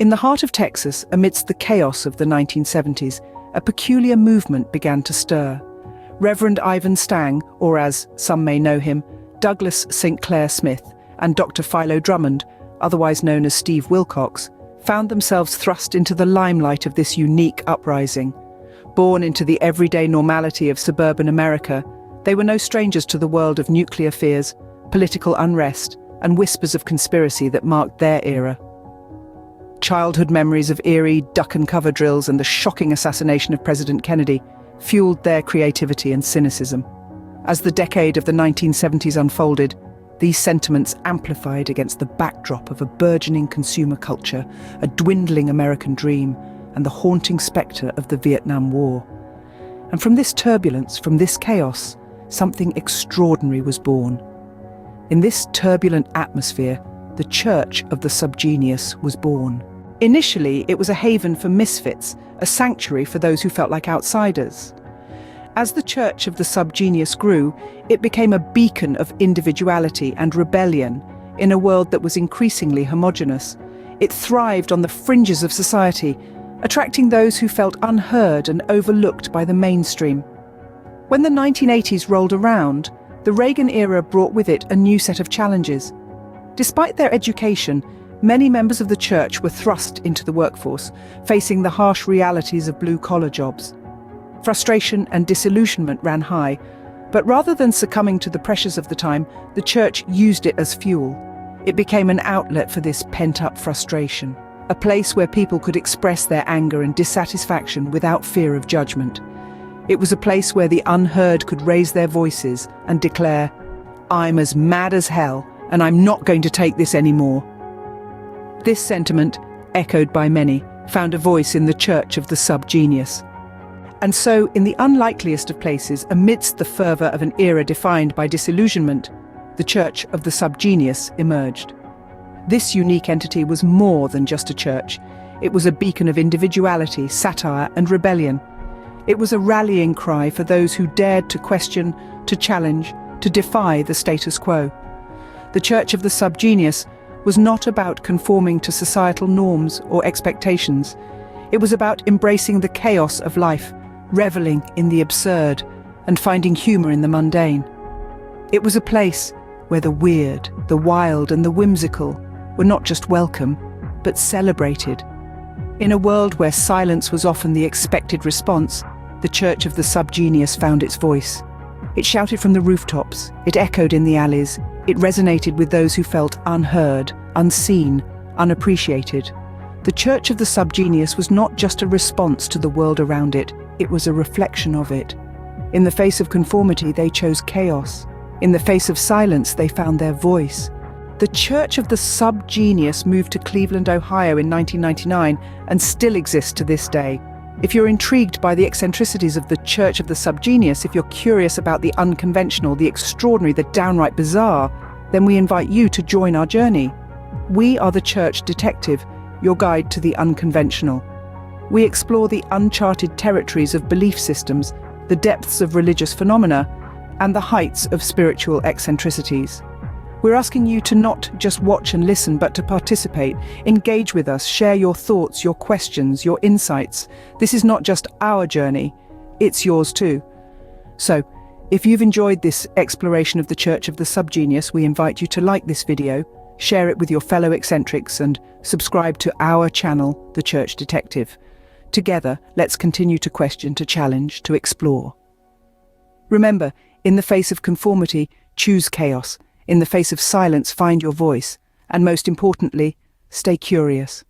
In the heart of Texas, amidst the chaos of the 1970s, a peculiar movement began to stir. Reverend Ivan Stang, or as some may know him, Douglas St. Clair Smith, and Dr. Philo Drummond, otherwise known as Steve Wilcox, found themselves thrust into the limelight of this unique uprising. Born into the everyday normality of suburban America, they were no strangers to the world of nuclear fears, political unrest, and whispers of conspiracy that marked their era. Childhood memories of eerie duck-and-cover drills and the shocking assassination of President Kennedy fueled their creativity and cynicism. As the decade of the 1970s unfolded, these sentiments amplified against the backdrop of a burgeoning consumer culture, a dwindling American dream, and the haunting spectre of the Vietnam War. And from this turbulence, from this chaos, something extraordinary was born. In this turbulent atmosphere, the Church of the SubGenius was born. Initially, it was a haven for misfits, a sanctuary for those who felt like outsiders. As the Church of the SubGenius grew, it became a beacon of individuality and rebellion in a world that was increasingly homogeneous. It thrived on the fringes of society, attracting those who felt unheard and overlooked by the mainstream. When the 1980s rolled around, the Reagan era brought with it a new set of challenges. Despite their education, many members of the church were thrust into the workforce, facing the harsh realities of blue-collar jobs. Frustration and disillusionment ran high, but rather than succumbing to the pressures of the time, the church used it as fuel. It became an outlet for this pent-up frustration, a place where people could express their anger and dissatisfaction without fear of judgment. It was a place where the unheard could raise their voices and declare, "I'm as mad as hell, and I'm not going to take this anymore." This sentiment, echoed by many, found a voice in the Church of the SubGenius. And so, in the unlikeliest of places, amidst the fervour of an era defined by disillusionment, the Church of the SubGenius emerged. This unique entity was more than just a church. It was a beacon of individuality, satire, and rebellion. It was a rallying cry for those who dared to question, to challenge, to defy the status quo. The Church of the SubGenius was not about conforming to societal norms or expectations. It was about embracing the chaos of life, reveling in the absurd, and finding humour in the mundane. It was a place where the weird, the wild, and the whimsical were not just welcome, but celebrated. In a world where silence was often the expected response, the Church of the SubGenius found its voice. It shouted from the rooftops, it echoed in the alleys, it resonated with those who felt unheard, unseen, unappreciated. The Church of the SubGenius was not just a response to the world around it, it was a reflection of it. In the face of conformity, they chose chaos. In the face of silence, they found their voice. The Church of the SubGenius moved to Cleveland, Ohio in 1999 and still exists to this day. If you're intrigued by the eccentricities of the Church of the SubGenius, if you're curious about the unconventional, the extraordinary, the downright bizarre, then we invite you to join our journey. We are the Church Detective, your guide to the unconventional. We explore the uncharted territories of belief systems, the depths of religious phenomena, and the heights of spiritual eccentricities. We're asking you to not just watch and listen, but to participate. Engage with us, share your thoughts, your questions, your insights. This is not just our journey, it's yours too. So, if you've enjoyed this exploration of the Church of the SubGenius, we invite you to like this video, share it with your fellow eccentrics, and subscribe to our channel, The Church Detective. Together, let's continue to question, to challenge, to explore. Remember, in the face of conformity, choose chaos. In the face of silence, find your voice. And most importantly, stay curious.